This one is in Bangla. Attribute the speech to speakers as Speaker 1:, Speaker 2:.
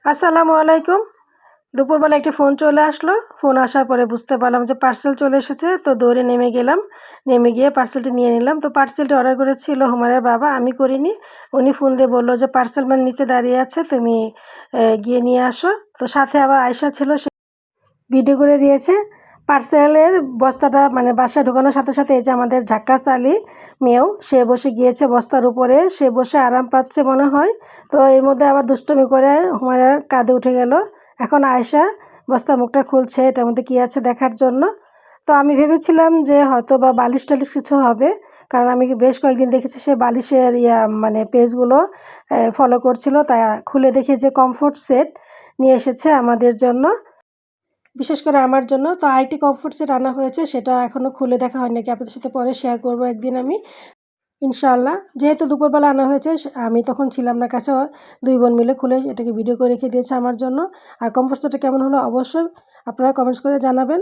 Speaker 1: আসসালামু আলাইকুম। দুপুরবেলা একটি ফোন চলে আসলো। ফোন আসার পরে বুঝতে পারলাম যে পার্সেল চলে এসেছে। তো দৌড়ে নেমে গেলাম। নেমে গিয়ে পার্সেলটি নিয়ে নিলাম। তো পার্সেলটি অর্ডার করেছিল হুমায়রার বাবা, আমি করিনি। উনি ফোন দিয়ে বলল যে পার্সেল ম্যান নিচে দাঁড়িয়ে আছে, তুমি গিয়ে নিয়ে আসো। তো সাথে আবার আয়শা ছিল, সে ভিডিও করে দিয়েছে। পার্সেলের বস্তাটা মানে বাসায় ঢোকানোর সাথে সাথে এই যে আমাদের ঝাক্কাস আলী মেয়েও সে বসে গিয়েছে বস্তার উপরে, সে বসে আরাম পাচ্ছে মনে হয়। তো এর মধ্যে আবার দুষ্টুমি করে হুমায়রার কাঁধে উঠে গেল। এখন আয়শা বস্তার মুখটা খুলছে এটার মধ্যে কী আছে দেখার জন্য। তো আমি ভেবেছিলাম যে হয়তো বা বালিশ টালিশ কিছু হবে, কারণ আমি বেশ কয়েকদিন দেখেছি সে বালিশের মানে পেজগুলো ফলো করছিল। তাই খুলে দেখি যে কমফোর্ট সেট নিয়ে এসেছে আমাদের জন্য, বিশেষ করে আমার জন্য। তো আরেকটি কমফোর্ট সেট আনা হয়েছে, সেটা এখনও খুলে দেখা হয় নাকি, আপনাদের সাথে পরে শেয়ার করব একদিন আমি ইনশাআল্লাহ। যেহেতু দুপুরবেলা আনা হয়েছে, আমি তখন ছিলাম না কাছে, দুই বোন মিলে খুলে এটাকে ভিডিও করে রেখে দিয়েছে আমার জন্য। আর কমফোর্ট সেটটা কেমন হলো অবশ্যই আপনারা কমেন্টস করে জানাবেন।